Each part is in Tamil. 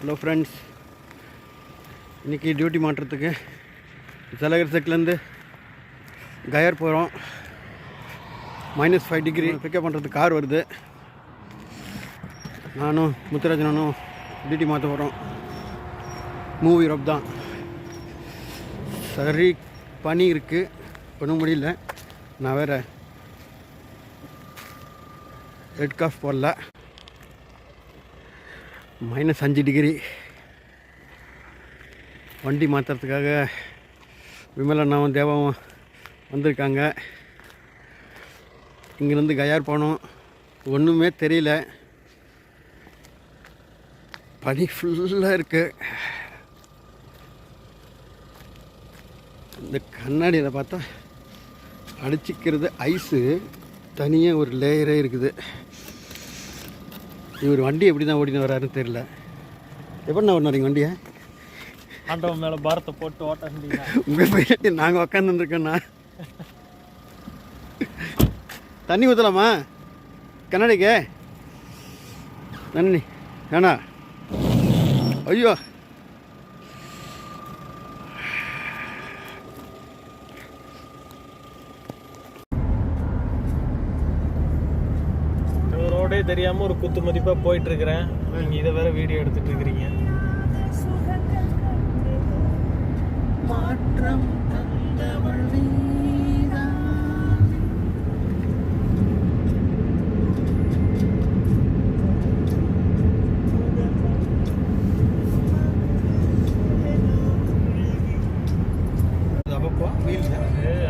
ஹலோ ஃப்ரெண்ட்ஸ், இன்றைக்கி டியூட்டி மாட்டுறதுக்கு சலகர் செக்லேருந்து கயர் போகிறோம். -5 டிகிரி பிக்கப் பண்ணுறதுக்கு கார் வருது. நானும் முத்துராஜனும் டியூட்டி மாற்ற போகிறோம். மூவி ரோப் தான். சரி, பனி இருக்குது, பண்ண முடியல. நான் வேறு ரெட் காஃப் போடல. -5 டிகிரி. வண்டி மாற்றுறதுக்காக விமலண்ணாவும் தேவாவும் வந்திருக்காங்க. இங்கேருந்து கயார் போனோம். ஒன்றுமே தெரியல, பனி ஃபுல்லாக இருக்குது. இந்த கண்ணாடியில் பார்த்தா அடிச்சிக்கிறது ஐஸு, தனியாக ஒரு லேயரே இருக்குது. இவர் வண்டி எப்படி தான் ஓடினு வர்றாருன்னு தெரியல. எப்படி நான் ஓடினீங்க வண்டியை? ஆண்டவன் மேலே பாரத்தை போட்டு ஓட்ட உங்கள் போயிட்டு நாங்கள் உக்காந்துருக்கோண்ணா. தண்ணி ஊற்றலாமா கண்ணாடிக்கு? தண்ணி வேணா? ஐயோ, ரோடே தெரியாம ஒரு குத்து மதிப்பா போயிட்டு இருக்கிறேன். நீங்க இதை வேற வீடியோ எடுத்துட்டு இருக்கிறீங்க. மாற்றம்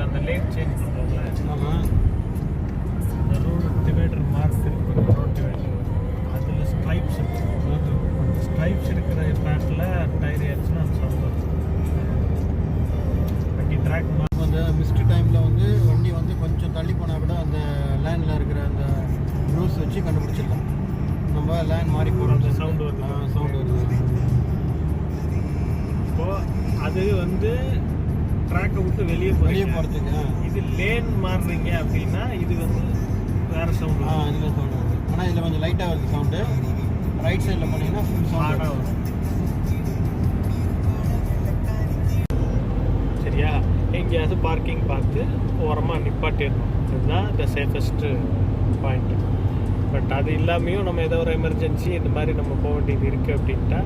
அந்த லேன் சேஞ்ச் பண்றோம்ல. ஆமாம், அந்த ரோடு டிவைடர் மார்க் இருக்கு, ரோட் டிவைடர். அதில் ஸ்ட்ரைப்ஸ் இருக்கிற பேட்டில் டயர் ஏற்றுனா அந்த சவுண்ட் வரும். வண்டி ட்ராக் அந்த மிஸ்ட் டைமில் வந்து வண்டி வந்து கொஞ்சம் தள்ளி போனால் கூட அந்த லேண்டில் இருக்கிற அந்த ப்ரூஸ் வச்சு கண்டுபிடிச்சிடலாம். நம்ம லேண்ட் மாறி போகிறோம், அந்த சவுண்டு வருது. சவுண்டு வருது. இப்போது அது வந்து ட்ராக்கை விட்டு வெளியே போகிறதுக்கு இது லேன் மாறுறீங்க அப்படின்னா இது வந்து வேறு சவுண்டு. இதில் சவுண்டு வருது. ஆனால் இதில் கொஞ்சம் லைட்டாக வருது சவுண்டு. ரைட் சைடில் போனீங்கன்னா ஃபுல் சவுண்டாக வரும். சரியா? எங்கேயாவது பார்க்கிங் பார்த்து ஓரமாக நிப்பாட்டிடணும். இதுதான் த சேஃபஸ்ட்டு பாயிண்ட்டு. பட் அது இல்லாமையும் நம்ம ஏதோ ஒரு எமர்ஜென்சி இந்த மாதிரி நம்ம போக வேண்டியது இருக்குது அப்படின்ட்டா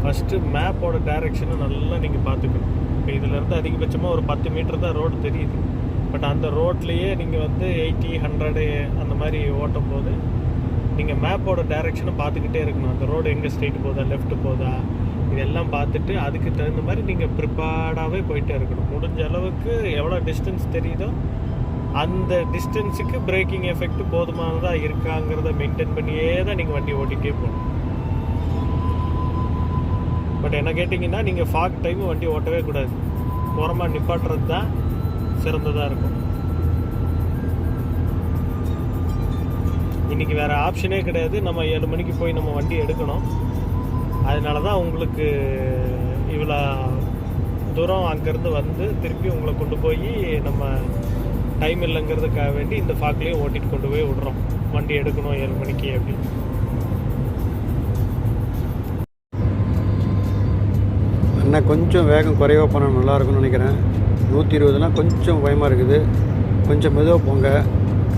ஃபஸ்ட்டு மேப்போட டைரெக்ஷனை நல்லா நீங்கள் பார்த்துக்கணும். இப்போ இதிலேருந்து அதிகபட்சமாக ஒரு 10 மீட்டர் தான் ரோடு தெரியுது. பட் அந்த ரோட்லேயே நீங்கள் வந்து 80, 100 அந்த மாதிரி ஓட்டும் போது நீங்கள் மேப்போட டைரெக்ஷனை பார்த்துக்கிட்டே இருக்கணும். அந்த ரோடு எங்கே ஸ்ட்ரெயிட் போதா, லெஃப்ட் போதா, இதெல்லாம் பார்த்துட்டு அதுக்கு தகுந்த மாதிரி நீங்கள் ப்ரிப்பேர்டாகவே போயிட்டே இருக்கணும். முடிஞ்ச அளவுக்கு எவ்வளோ டிஸ்டன்ஸ் தெரியுதோ அந்த டிஸ்டன்ஸுக்கு பிரேக்கிங் எஃபெக்ட் போதுமானதாக இருக்காங்கிறத மெயின்டைன் பண்ணியே தான் நீங்கள் வண்டி ஓட்டிகிட்டே போகணும். பட் என்ன கேட்டிங்கன்னா நீங்கள் ஃபாக் டைமு வண்டி ஓட்டவே கூடாது. ஓரமாக நிப்பாட்டுறது தான் சிறந்ததாக இருக்கும். இன்றைக்கி வேறு ஆப்ஷனே கிடையாது. நம்ம 7 மணிக்கு போய் நம்ம வண்டி எடுக்கணும். அதனால தான் உங்களுக்கு இவ்வளோ தூரம் அங்கேருந்து வந்து திருப்பி உங்களை கொண்டு போய் நம்ம டைம் இல்லைங்கிறதுக்காக வேண்டி இந்த ஃபாக்லேயும் ஓட்டிகிட்டு கொண்டு போய் விடுறோம். வண்டி எடுக்கணும் 7 மணிக்கு அப்படின்னு. அண்ணா கொஞ்சம் வேகம் குறைவாக போனால் நல்லாயிருக்கும்னு நினைக்கிறேன். 120லாம் கொஞ்சம் பயமாக இருக்குது. கொஞ்சம் மெதுவாக போங்க.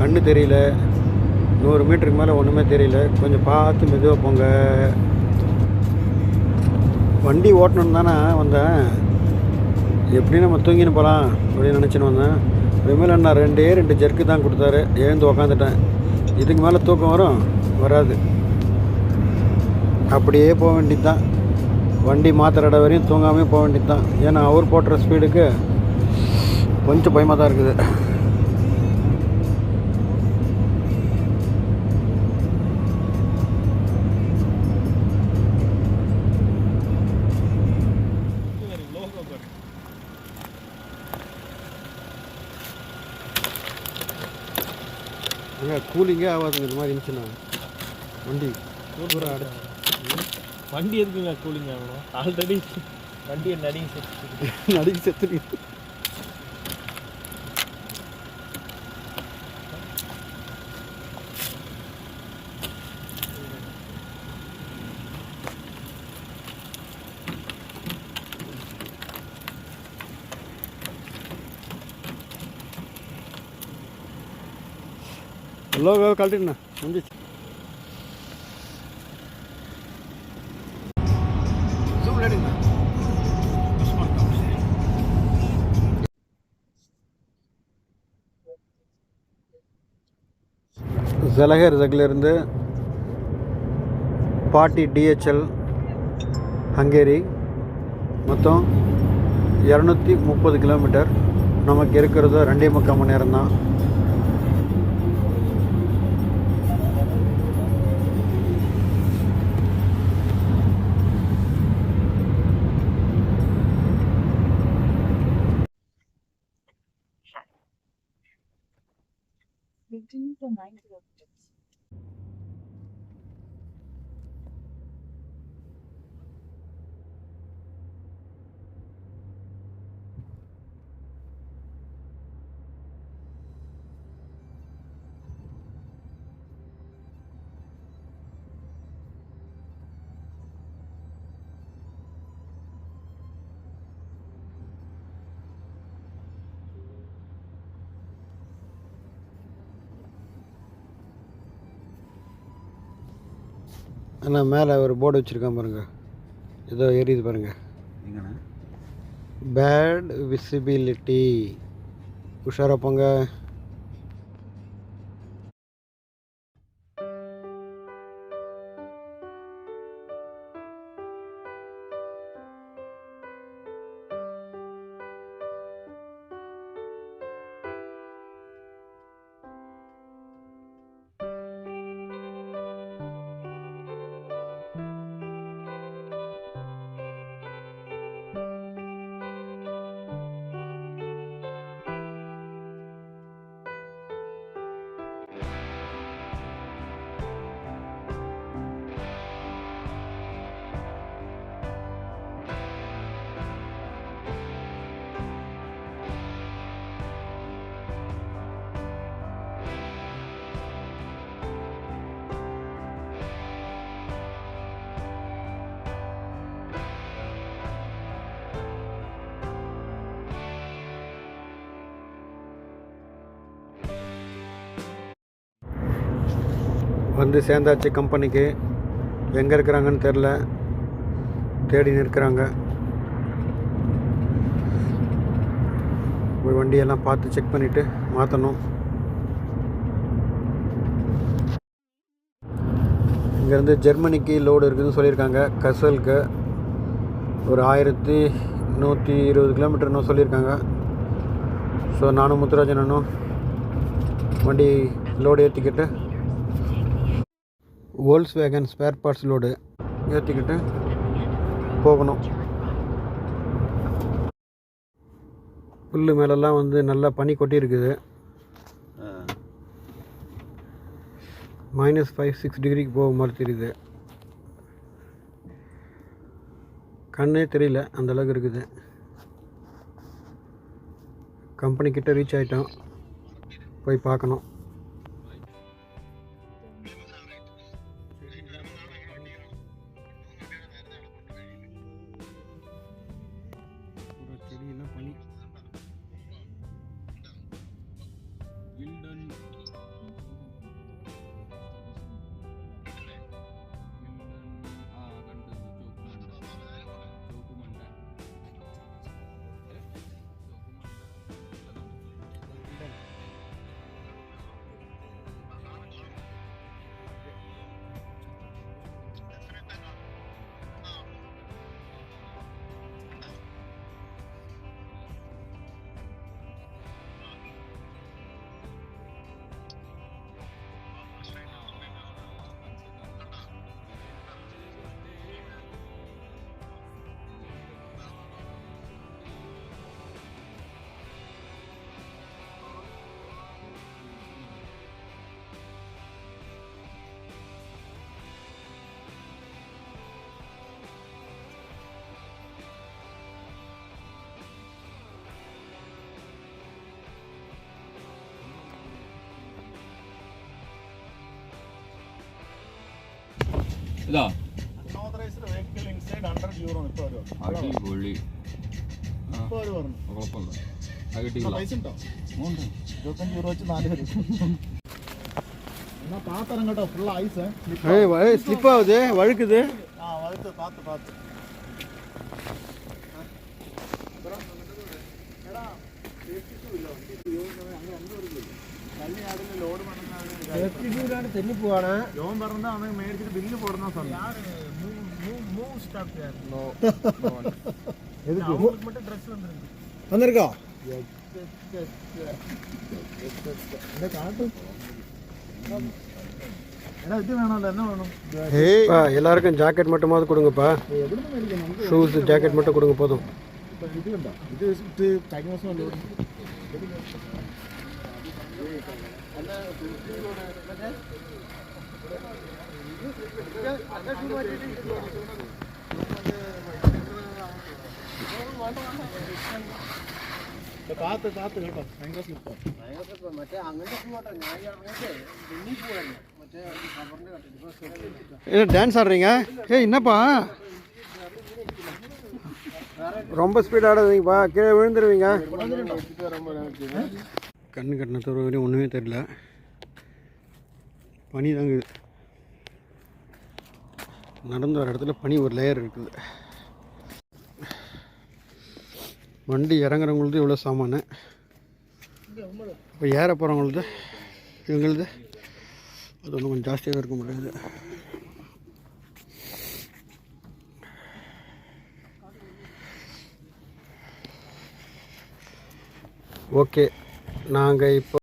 கண்ணு தெரியல, 100 மீட்டருக்கு மேலே ஒன்றுமே தெரியல. கொஞ்சம் பார்த்து மெதுவாக போங்க. வண்டி ஓட்டணுன்னு தானே வந்தேன். எப்படி நம்ம தூங்கின்னு போகலாம் அப்படின்னு நினச்சின்னு வந்தேன். விமல் அண்ணா 2 ஜெர்க்கு தான் கொடுத்தாரு. எழுந்து உக்காந்துட்டேன். இதுக்கு மேலே தூக்கம் வராது. அப்படியே போக வேண்டியது தான். வண்டி மாத்திர இடம் வரையும் தூங்காமே போக வேண்டியது தான். ஏன்னா அவர் போட்டுற ஸ்பீடுக்கு கொஞ்சம் பயமாக தான் இருக்குது. கூலிங்கே ஆகாதுங்க இது மாதிரி இருந்துச்சுன்னா. வண்டி பூரா அடைச்சி. வண்டி எதுக்குங்க கூலிங் ஆகணும்? ஆல்ரெடி வண்டியை நடுங்கி செத்துருக்கு. லோகோ கழட்டிண்ணா முடிஞ்சிச்சு. ஜலகர் ஜக்லேருந்து பாட்டி டிஹெச்எல் ஹங்கேரி மொத்தம் 230 கிலோமீட்டர். நமக்கு இருக்கிறது 2.25 மணி நேரம் தான். ஆனால் மேலே ஒரு போர்டு வச்சுருக்கான் பாருங்கள், ஏதோ எரியுது பாருங்கள். பேட் விசிபிலிட்டி, உஷாராக போங்க. வந்து சேர்ந்தாச்சு கம்பெனிக்கு. எங்கே இருக்கிறாங்கன்னு தெரில, தேடி நிற்கிறாங்க. போய் வண்டியெல்லாம் பார்த்து செக் பண்ணிவிட்டு மாற்றணும். இங்கேருந்து ஜெர்மனிக்கு லோடு இருக்குதுன்னு சொல்லியிருக்காங்க. கசலுக்கு ஒரு 1120 கிலோமீட்டர்னு சொல்லியிருக்காங்க. ஸோ நானும் முத்துராஜனும் வண்டி லோடு ஏற்றிக்கிட்டு வோல்க்ஸ்வேகன் ஸ்பேர் பார்ட்ஸ் லோடு ஏற்றிக்கிட்டு போகணும். புல் மேலெல்லாம் வந்து நல்லா பனி கொட்டி இருக்குது. -5-6 டிகிரிக்கு போக மாதிரி தெரியுது. கண்ணே தெரியல, அந்தளவுக்கு இருக்குது. கம்பெனிக்கிட்ட ரீச் ஆகிட்டோம், போய் பார்க்கணும். செடியெல்லாம் பனி. ഇതാ അൺഓതറൈസ്ഡ് വെഹിക്കിൾ ഇൻസൈഡ് 100 യൂറോ ഇപ്പോൾ വരും. അടിപൊളി. ഇപ്പോൾ വരും പറഞ്ഞു. കുഴപ്പമില്ല. അത് കിട്ടിയില്ല. പൈസ ഉണ്ടോ? ഉണ്ട്. 25 യൂറോ വെച്ച് 4 വരും. நான் பார்த்தேன் கேட்டா ஃபுல்லாக ஐஸு. ஸ்லிப் ஆகுது, வழுக்குது. வளர்த்து பார்த்து തെന്നി പോവാണ്. യോൻ പറഞ്ഞാൽ അവൻ മേടിച്ചിട്ട് ബില്ല് പോടുന്ന സമയം വന്നിരിക്കോ? ഇത് വേണമല്ലോ, എന്നെ വേണം. எல்லாருக்கும் ஜாக்கெட் மட்டுமாவது கொடுங்கப்பா. ஷூஸ் ஜாக்கெட் மட்டும் கொடுங்க போதும். ഇത് കണ്ടോ, ഇത് ഇട്ട് കഴിഞ്ഞ ദിവസം അല്ലേ പാത്ത് കേട്ടോ, ഭയങ്കര സ്ലിപ്പ്. മറ്റേ അങ്ങനത്തെ டான்ஸ் ஆடுறீங்க? என்னப்பா ரொம்ப ஸ்பீட் ஆடாதீங்கப்பா, கீழே விழுந்துருவீங்க. கண்ணு கட்டின தூரம் வரையும் ஒன்றுமே தெரியல, பனி தாங்க. நடந்து வர இடத்துல பனி ஒரு லேயர் இருக்குது. வண்டி இறங்குறவங்களுது இவ்வளோ சாமானு, இப்போ ஏற போகிறவங்களுது இவங்களுது அது ஒன்றும் கொஞ்சம் ஜாஸ்தியாக இருக்க முடியாது. ஓகே, நாங்கள் இப்போ